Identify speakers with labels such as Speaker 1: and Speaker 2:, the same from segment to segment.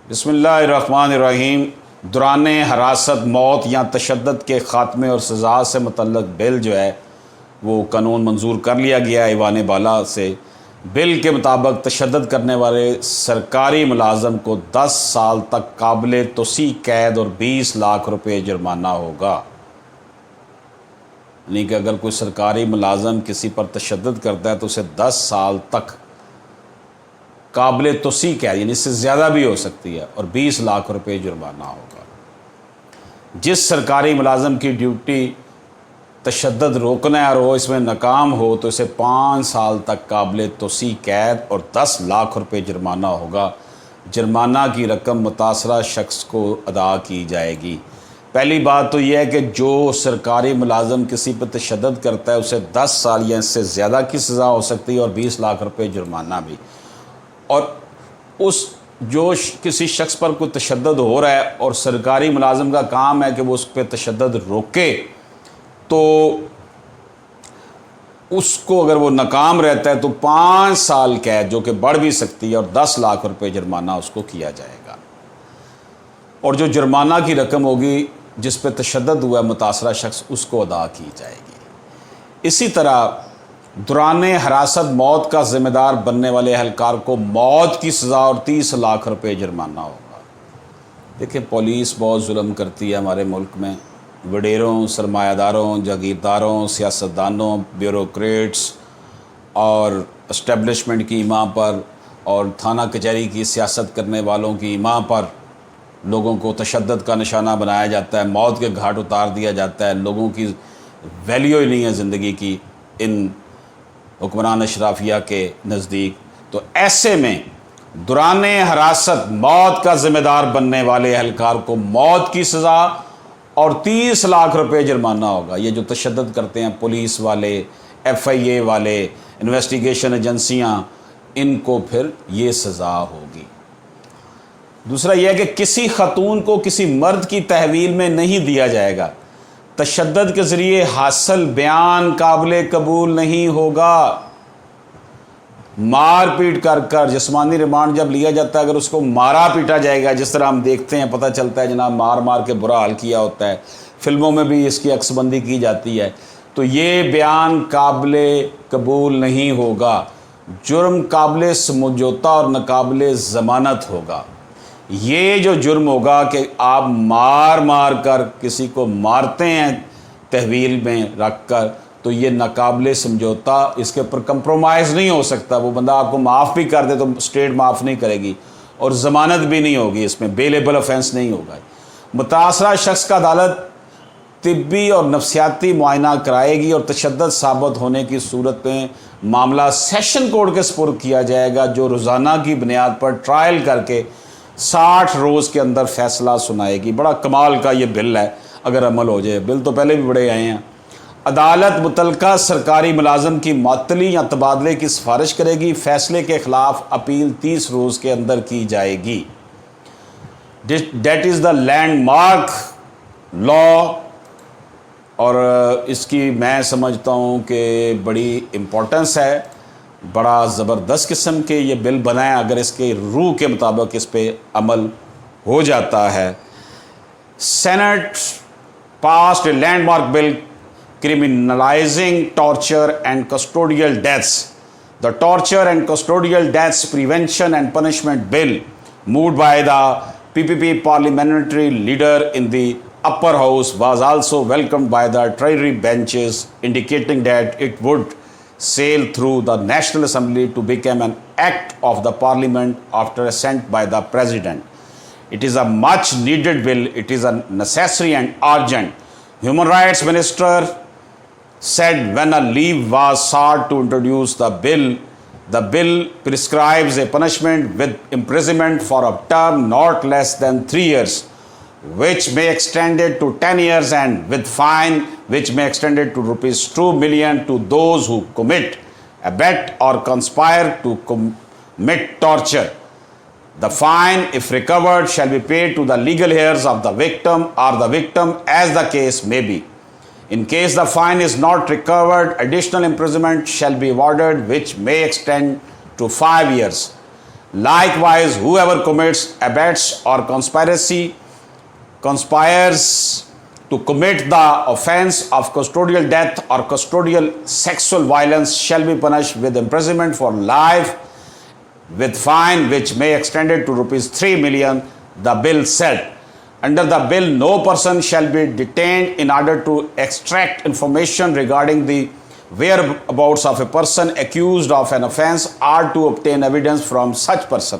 Speaker 1: بسم اللہ الرحمن الرحیم۔ دوران حراست موت یا تشدد کے خاتمے اور سزا سے متعلق بل جو ہے وہ قانون منظور کر لیا گیا ہے ایوان بالا سے۔ بل کے مطابق تشدد کرنے والے سرکاری ملازم کو 10 سال تک قابل توسیع قید اور 20 لاکھ روپے جرمانہ ہوگا۔ یعنی کہ اگر کوئی سرکاری ملازم کسی پر تشدد کرتا ہے تو اسے 10 سال تک قابل توسیع قید، یعنی اس سے زیادہ بھی ہو سکتی ہے، اور 20 لاکھ روپے جرمانہ ہوگا۔ جس سرکاری ملازم کی ڈیوٹی تشدد روکنا ہے اور وہ اس میں ناکام ہو تو اسے 5 سال تک قابل توسیع قید اور 10 لاکھ روپے جرمانہ ہوگا۔ جرمانہ کی رقم متاثرہ شخص کو ادا کی جائے گی۔ پہلی بات تو یہ ہے کہ جو سرکاری ملازم کسی پر تشدد کرتا ہے اسے 10 سال یا اس سے زیادہ کی سزا ہو سکتی ہے اور 20 لاکھ روپے جرمانہ بھی۔ اور جو کسی شخص پر کوئی تشدد ہو رہا ہے اور سرکاری ملازم کا کام ہے کہ وہ اس پہ تشدد روکے، تو اس کو اگر وہ ناکام رہتا ہے تو 5 سال قید، جو کہ بڑھ بھی سکتی ہے، اور 10 لاکھ روپے جرمانہ اس کو کیا جائے گا۔ اور جو جرمانہ کی رقم ہوگی جس پہ تشدد ہوا ہے متاثرہ شخص، اس کو ادا کی جائے گی۔ اسی طرح دوران حراست موت کا ذمہ دار بننے والے اہلکار کو موت کی سزا اور 30 لاکھ روپے جرمانہ ہوگا۔ دیکھیں، پولیس بہت ظلم کرتی ہے ہمارے ملک میں، وڈیروں، سرمایہ داروں، جاگیرداروں، سیاستدانوں، بیوروکریٹس اور اسٹیبلشمنٹ کی ماں پر اور تھانہ کچہری کی سیاست کرنے والوں کی ماں پر لوگوں کو تشدد کا نشانہ بنایا جاتا ہے، موت کے گھاٹ اتار دیا جاتا ہے۔ لوگوں کی ویلیو ہی نہیں ہے زندگی کی ان حکمران اشرافیہ کے نزدیک۔ تو ایسے میں دوران حراست موت کا ذمہ دار بننے والے اہلکار کو موت کی سزا اور 30 لاکھ روپے جرمانہ ہوگا۔ یہ جو تشدد کرتے ہیں پولیس والے، FIA والے، انویسٹیگیشن ایجنسیاں، ان کو پھر یہ سزا ہوگی۔ دوسرا یہ ہے کہ کسی خاتون کو کسی مرد کی تحویل میں نہیں دیا جائے گا۔ تشدد کے ذریعے حاصل بیان قابل قبول نہیں ہوگا۔ مار پیٹ کر کر جسمانی ریمانڈ جب لیا جاتا ہے، اگر اس کو مارا پیٹا جائے گا، جس طرح ہم دیکھتے ہیں، پتہ چلتا ہے جناب مار مار کے برا حال کیا ہوتا ہے، فلموں میں بھی اس کی عکس بندی کی جاتی ہے، تو یہ بیان قابل قبول نہیں ہوگا۔ جرم قابل سمجھوتہ اور ناقابل ضمانت ہوگا۔ یہ جو جرم ہوگا کہ آپ مار مار کر کسی کو مارتے ہیں تحویل میں رکھ کر، تو یہ ناقابل سمجھوتا، اس کے اوپر کمپرومائز نہیں ہو سکتا۔ وہ بندہ آپ کو معاف بھی کر دے تو اسٹیٹ معاف نہیں کرے گی، اور ضمانت بھی نہیں ہوگی، اس میں بیلیبل آفینس نہیں ہوگا۔ متاثرہ شخص کا عدالت طبی اور نفسیاتی معائنہ کرائے گی، اور تشدد ثابت ہونے کی صورت میں معاملہ سیشن کورٹ کے سپرد کیا جائے گا، جو روزانہ کی بنیاد پر ٹرائل کر کے 60 روز کے اندر فیصلہ سنائے گی۔ بڑا کمال کا یہ بل ہے اگر عمل ہو جائے۔ بل تو پہلے بھی بڑے آئے ہیں۔ عدالت متعلقہ سرکاری ملازم کی معطلی یا تبادلے کی سفارش کرے گی۔ فیصلے کے خلاف اپیل 30 روز کے اندر کی جائے گی۔ That is the landmark لا، اور اس کی میں سمجھتا ہوں کہ بڑی امپورٹنس ہے، بڑا زبردست قسم کے یہ بل بنا ہے اگر اس کے روح کے مطابق اس پہ عمل ہو جاتا ہے۔ سینٹ پاسڈ اے لینڈ مارک بل criminalizing torture and custodial deaths. The Torture and Custodial Deaths Prevention and Punishment Bill, moved by the PPP parliamentary leader in the upper house, was also welcomed by the Treasury benches, indicating that it would sail through the National Assembly to become an act of the Parliament after assent by the President. It is a much needed bill. It is a necessary and urgent. Human Rights Minister said when a leave was sought to introduce the bill prescribes a punishment with imprisonment for a term not less than 3 years, which may extend it to 10 years, and with fine which may extend it to rupees 2 million to those who commit, abet or conspire to commit torture. The fine, if recovered, shall be paid to the legal heirs of the victim or the victim as the case may be. In case the fine is not recovered, additional imprisonment shall be awarded, which may extend to 5 years. Likewise, whoever commits, abets, or conspires to commit the offense of custodial death or custodial sexual violence shall be punished with imprisonment for life with fine which may extend it to rupees 3 million, the bill said. Under the bill, no person shall be detained in order to extract information regarding the whereabouts of a person accused of an offense or to obtain evidence from such person.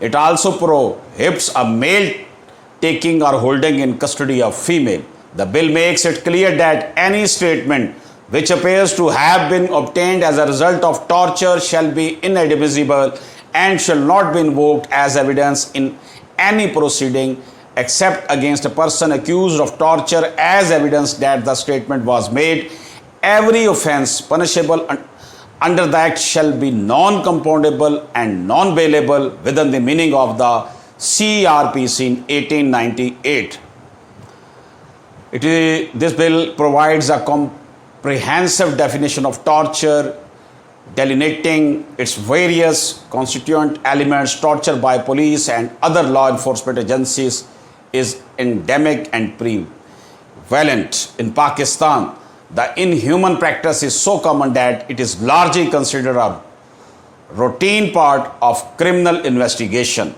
Speaker 1: It also prohibits a male taking or holding in custody of female. The bill makes it clear that any statement which appears to have been obtained as a result of torture shall be inadmissible and shall not be invoked as evidence in any proceeding except against a person accused of torture as evidence that the statement was made. Every offense punishable under the Act shall be non-compoundable and non-bailable within the meaning of the CRPC in 1898. This bill provides a comprehensive definition of torture, delineating its various constituent elements. Torture by police and other law enforcement agencies is endemic and prevalent in Pakistan. The inhuman practice is so common that it is largely considered a routine part of criminal investigation.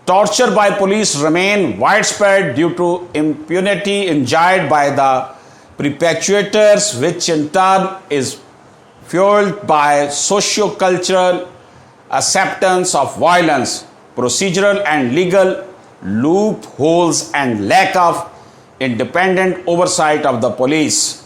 Speaker 1: Torture by police remain widespread due to impunity enjoyed by the perpetrators, which in turn is fueled by socio-cultural acceptance of violence, procedural and legal loopholes, and lack of independent oversight of the police.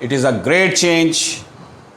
Speaker 1: it is a great change.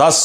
Speaker 1: 10